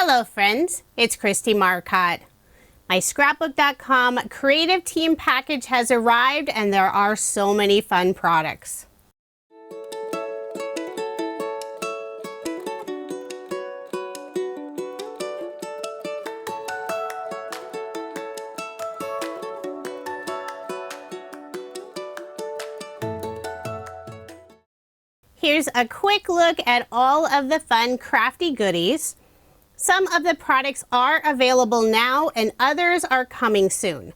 Hello friends, it's Kristie Marcotte. My scrapbook.com creative team package has arrived and there are so many fun products. Here's a quick look at all of the fun crafty goodies. Some of the products are available now and others are coming soon.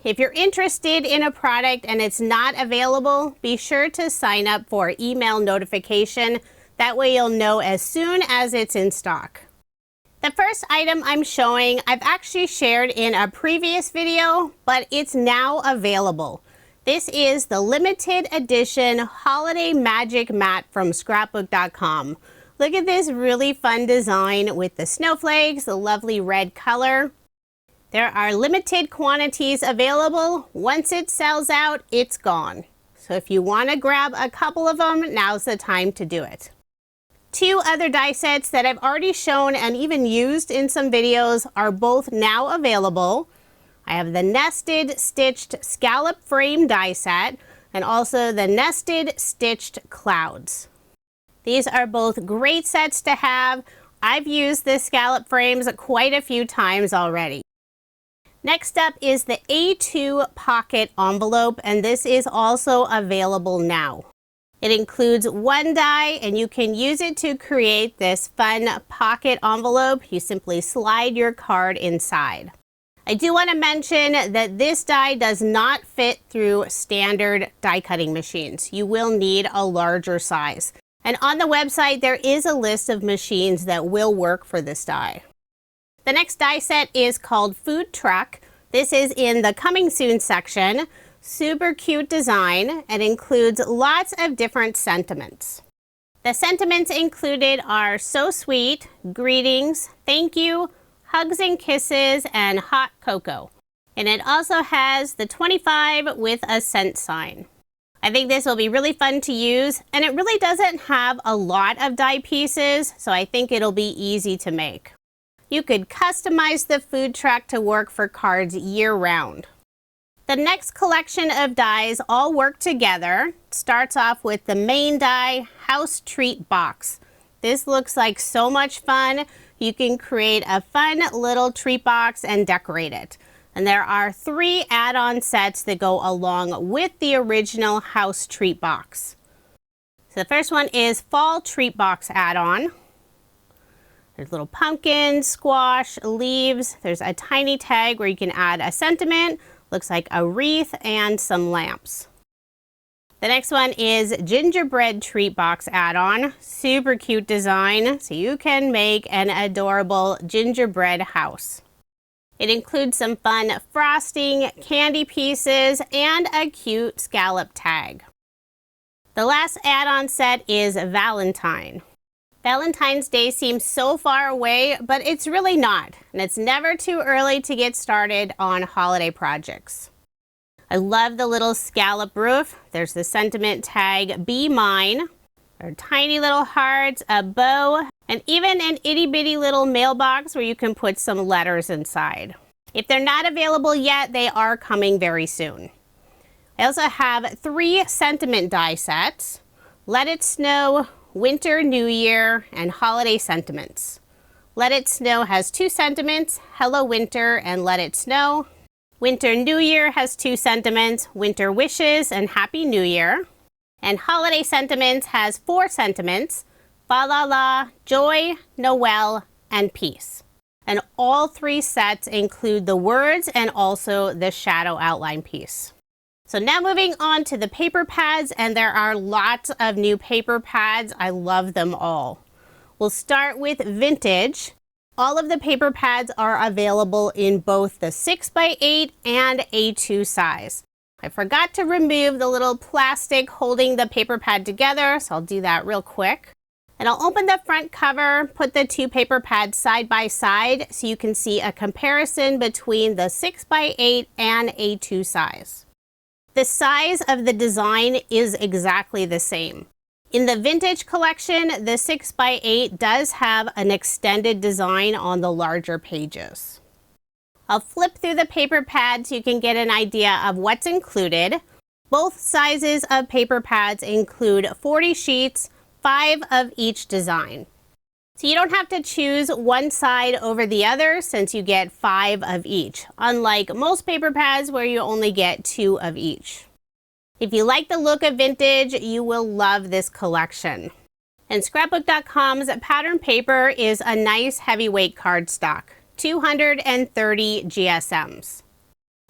If you're interested in a product and it's not available, be sure to sign up for email notification. That way you'll know as soon as it's in stock. The first item I'm showing, I've actually shared in a previous video, but it's now available. This is the limited edition Holiday Magic Mat from scrapbook.com. Look at this really fun design with the snowflakes, the lovely red color. There are limited quantities available. Once it sells out, it's gone. So if you want to grab a couple of them, now's the time to do it. Two other die sets that I've already shown and even used in some videos are both now available. I have the nested stitched scallop frame die set and also the nested stitched clouds. These are both great sets to have. I've used the scallop frames quite a few times already. Next up is the A2 pocket envelope, and this is also available now. It includes one die and you can use it to create this fun pocket envelope. You simply slide your card inside. I do want to mention that this die does not fit through standard die cutting machines. You will need a larger size. And on the website, there is a list of machines that will work for this die. The next die set is called Food Truck. This is in the coming soon section. Super cute design. It includes lots of different sentiments. The sentiments included are so sweet, greetings, thank you, hugs and kisses, and hot cocoa. And it also has the 25 with a cent sign. I think this will be really fun to use, and it really doesn't have a lot of die pieces, so I think it'll be easy to make. You could customize the food truck to work for cards year-round. The next collection of dies all work together. It starts off with the main die, House Treat Box. This looks like so much fun. You can create a fun little treat box and decorate it. And there are 3 add-on sets that go along with the original house treat box. So the first one is Fall Treat Box add-on. There's little pumpkins, squash, leaves. There's a tiny tag where you can add a sentiment. Looks like a wreath and some lamps. The next one is Gingerbread Treat Box add-on. Super cute design, so you can make an adorable gingerbread house. It includes some fun frosting, candy pieces, and a cute scallop tag. The last add-on set is Valentine. Valentine's Day seems so far away, but it's really not, and it's never too early to get started on holiday projects. I love the little scallop roof. There's the sentiment tag, Be Mine. There are tiny little hearts, a bow, and even an itty-bitty little mailbox where you can put some letters inside. If they're not available yet, they are coming very soon. I also have 3 sentiment die sets, Let It Snow, Winter, New Year, and Holiday Sentiments. Let It Snow has 2 sentiments, Hello Winter and Let It Snow. Winter New Year has 2 sentiments, Winter Wishes and Happy New Year. And Holiday Sentiments has 4 sentiments, Fa La La, Joy, Noel, and Peace. And all 3 sets include the words and also the shadow outline piece. So now moving on to the paper pads, and there are lots of new paper pads. I love them all. We'll start with Vintage. All of the paper pads are available in both the 6x8 and A2 size. I forgot to remove the little plastic holding the paper pad together, so I'll do that real quick. And I'll open the front cover, put the 2 paper pads side by side so you can see a comparison between the 6x8 and A2 size. The size of the design is exactly the same. In the vintage collection, the 6x8 does have an extended design on the larger pages. I'll flip through the paper pads so you can get an idea of what's included. Both sizes of paper pads include 40 sheets, 5 of each design. So you don't have to choose one side over the other since you get 5 of each, unlike most paper pads where you only get 2 of each. If you like the look of vintage, you will love this collection. And Scrapbook.com's pattern paper is a nice heavyweight cardstock, 230 GSMs.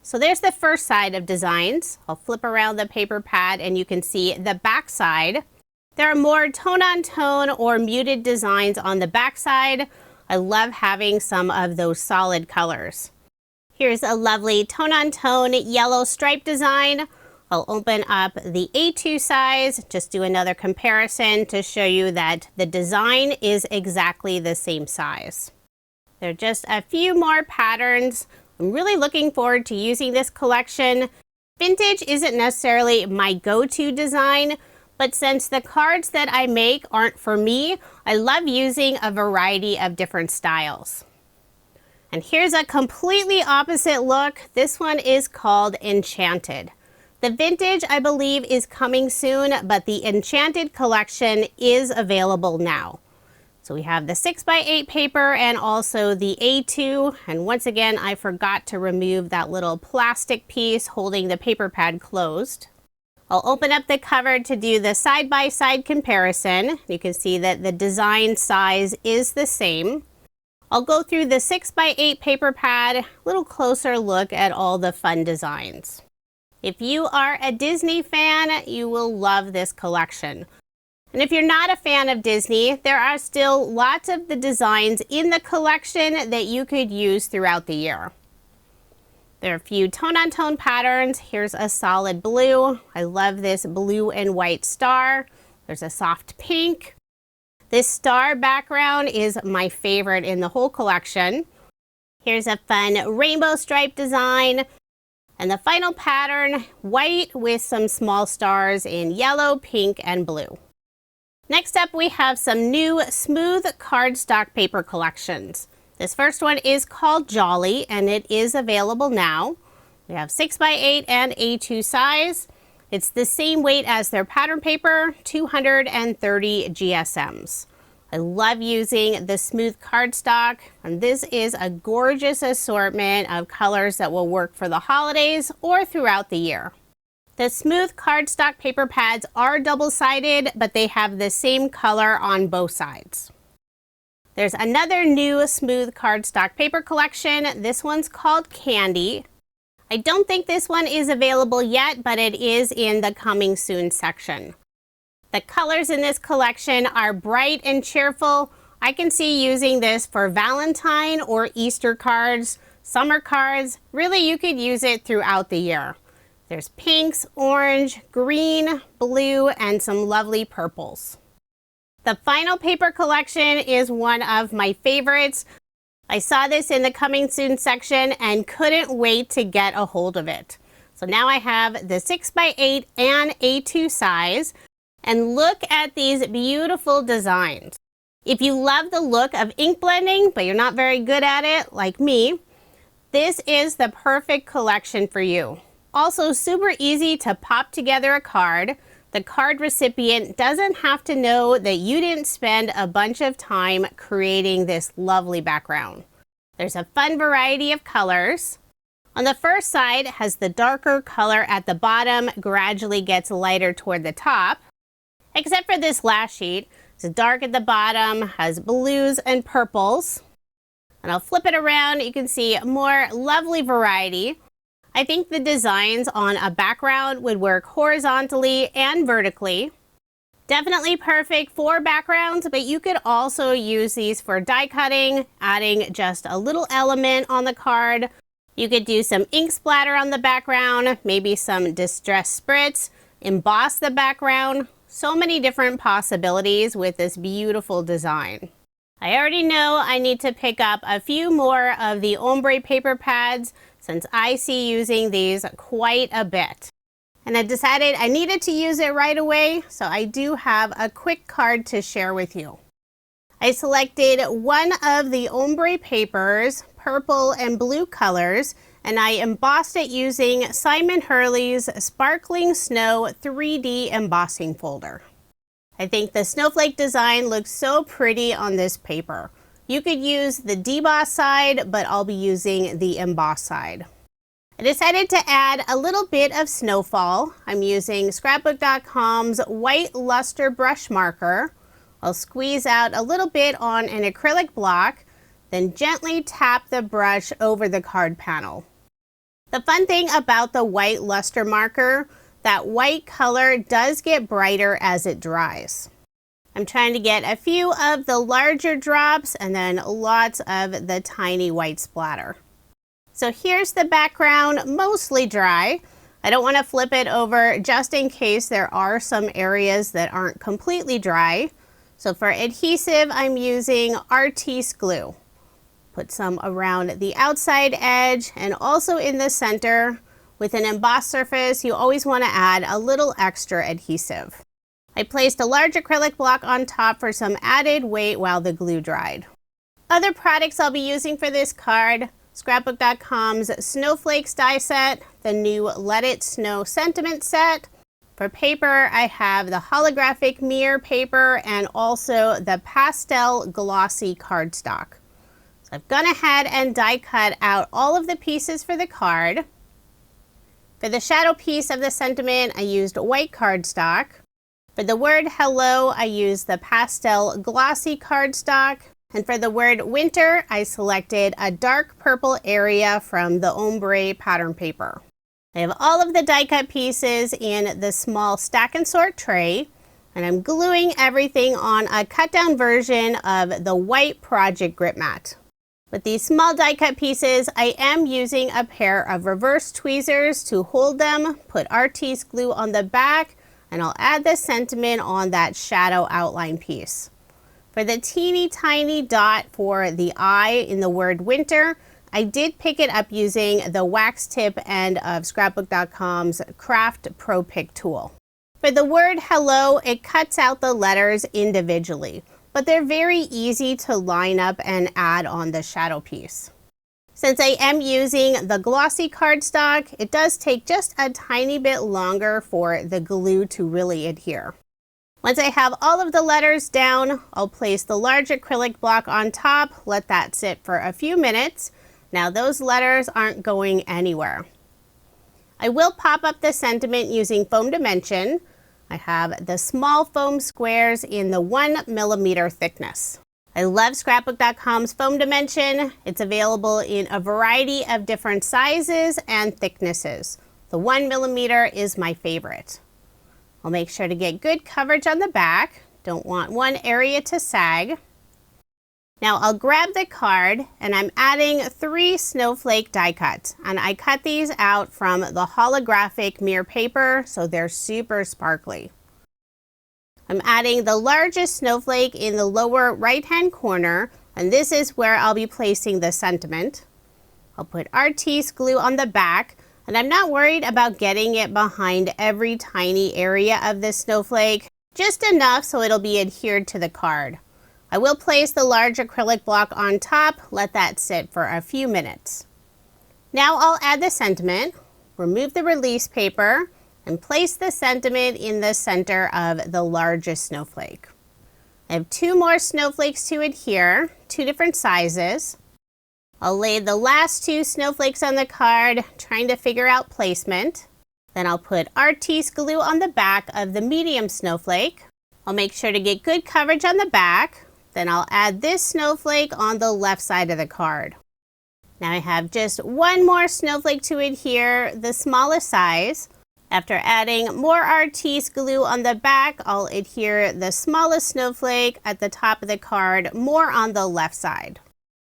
So there's the first side of designs. I'll flip around the paper pad and you can see the back side. There are more tone-on-tone or muted designs on the back side. I love having some of those solid colors. Here's a lovely tone-on-tone yellow stripe design. I'll open up the A2 size, just do another comparison to show you that the design is exactly the same size. There are just a few more patterns. I'm really looking forward to using this collection. Vintage isn't necessarily my go-to design, but since the cards that I make aren't for me, I love using a variety of different styles. And here's a completely opposite look. This one is called Enchanted. The vintage, I believe, is coming soon, but the Enchanted collection is available now. So we have the 6x8 paper and also the A2. And once again, I forgot to remove that little plastic piece holding the paper pad closed. I'll open up the cover to do the side-by-side comparison. You can see that the design size is the same. I'll go through the 6x8 paper pad, a little closer look at all the fun designs. If you are a Disney fan, you will love this collection. And if you're not a fan of Disney, there are still lots of the designs in the collection that you could use throughout the year. There are a few tone-on-tone patterns. Here's a solid blue. I love this blue and white star. There's a soft pink. This star background is my favorite in the whole collection. Here's a fun rainbow stripe design. And the final pattern, white with some small stars in yellow, pink, and blue. Next up, we have some new smooth cardstock paper collections. This first one is called Jolly, and it is available now. We have 6x8 and A2 size. It's the same weight as their pattern paper, 230 GSMs. I love using the smooth cardstock, and this is a gorgeous assortment of colors that will work for the holidays or throughout the year. The smooth cardstock paper pads are double-sided, but they have the same color on both sides. There's another new smooth cardstock paper collection. This one's called Candy. I don't think this one is available yet, but it is in the coming soon section. The colors in this collection are bright and cheerful. I can see using this for Valentine or Easter cards, summer cards. Really, you could use it throughout the year. There's pinks, orange, green, blue, and some lovely purples. The final paper collection is one of my favorites. I saw this in the coming soon section and couldn't wait to get a hold of it. So now I have the 6x8 and A2 size, and look at these beautiful designs. If you love the look of ink blending, but you're not very good at it like me, this is the perfect collection for you. Also super easy to pop together a card. The card recipient doesn't have to know that you didn't spend a bunch of time creating this lovely background. There's a fun variety of colors. On the first side, it has the darker color at the bottom, gradually gets lighter toward the top. Except for this last sheet, it's dark at the bottom, has blues and purples. And I'll flip it around, you can see more lovely variety. I think the designs on a background would work horizontally and vertically. Definitely perfect for backgrounds, but you could also use these for die cutting, adding just a little element on the card. You could do some ink splatter on the background, maybe some distress spritz, emboss the background. So many different possibilities with this beautiful design. I already know I need to pick up a few more of the ombre paper pads since I see using these quite a bit. and I decided I needed to use it right away, so I do have a quick card to share with you. I selected one of the ombre papers, purple and blue colors, and I embossed it using Simon Hurley's Sparkling Snow 3D embossing folder. I think the snowflake design looks so pretty on this paper. You could use the deboss side, but I'll be using the emboss side. I decided to add a little bit of snowfall. I'm using Scrapbook.com's white luster brush marker. I'll squeeze out a little bit on an acrylic block, then gently tap the brush over the card panel. The fun thing about the white luster marker, that white color does get brighter as it dries. I'm trying to get a few of the larger drops and then lots of the tiny white splatter. So here's the background, mostly dry. I don't want to flip it over just in case there are some areas that aren't completely dry. So for adhesive, I'm using Artiste glue. Put some around the outside edge and also in the center. With an embossed surface, you always want to add a little extra adhesive. I placed a large acrylic block on top for some added weight while the glue dried. Other products I'll be using for this card: Scrapbook.com's Snowflakes die set, the new Let It Snow sentiment set. For paper, I have the holographic mirror paper and also the pastel glossy cardstock. So I've gone ahead and die cut out all of the pieces for the card. For the shadow piece of the sentiment, I used white cardstock. For the word hello, I used the pastel glossy cardstock. And for the word winter, I selected a dark purple area from the ombre pattern paper. I have all of the die cut pieces in the small stack and sort tray, and I'm gluing everything on a cut down version of the white project grip mat. With these small die cut pieces, I am using a pair of reverse tweezers to hold them, put Artiste glue on the back, and I'll add the sentiment on that shadow outline piece. For the teeny tiny dot for the eye in the word winter, I did pick it up using the wax tip end of Scrapbook.com's Craft Pro Pick tool. For the word hello, it cuts out the letters individually, but they're very easy to line up and add on the shadow piece. Since I am using the glossy cardstock, it does take just a tiny bit longer for the glue to really adhere. Once I have all of the letters down, I'll place the large acrylic block on top, let that sit for a few minutes. Now those letters aren't going anywhere. I will pop up the sentiment using foam dimension. I have the small foam squares in the 1mm thickness. I love Scrapbook.com's foam dimension. It's available in a variety of different sizes and thicknesses. The 1mm is my favorite. I'll make sure to get good coverage on the back. Don't want one area to sag. Now I'll grab the card and I'm adding 3 snowflake die cuts, and I cut these out from the holographic mirror paper so they're super sparkly. I'm adding the largest snowflake in the lower right hand corner, and this is where I'll be placing the sentiment. I'll put Artiste glue on the back, and I'm not worried about getting it behind every tiny area of this snowflake, just enough so it'll be adhered to the card. I will place the large acrylic block on top, let that sit for a few minutes. Now I'll add the sentiment, remove the release paper, and place the sentiment in the center of the largest snowflake. I have 2 more snowflakes to adhere, 2 different sizes. I'll lay the last 2 snowflakes on the card, trying to figure out placement. Then I'll put Artiste glue on the back of the medium snowflake. I'll make sure to get good coverage on the back. Then I'll add this snowflake on the left side of the card. Now I have just 1 more snowflake to adhere, the smallest size. After adding more Artiste glue on the back, I'll adhere the smallest snowflake at the top of the card, more on the left side.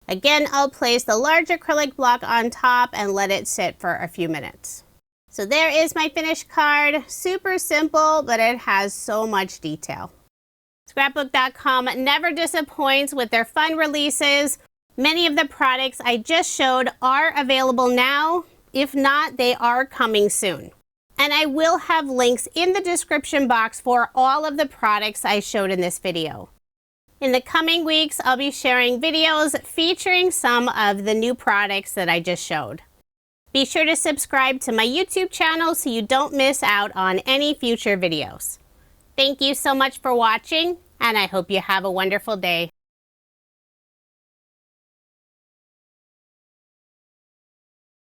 Again, I'll place the large acrylic block on top and let it sit for a few minutes. So there is my finished card. Super simple, but it has so much detail. Scrapbook.com never disappoints with their fun releases. Many of the products I just showed are available now. If not, they are coming soon. And I will have links in the description box for all of the products I showed in this video. In the coming weeks, I'll be sharing videos featuring some of the new products that I just showed. Be sure to subscribe to my YouTube channel so you don't miss out on any future videos. Thank you so much for watching, and I hope you have a wonderful day.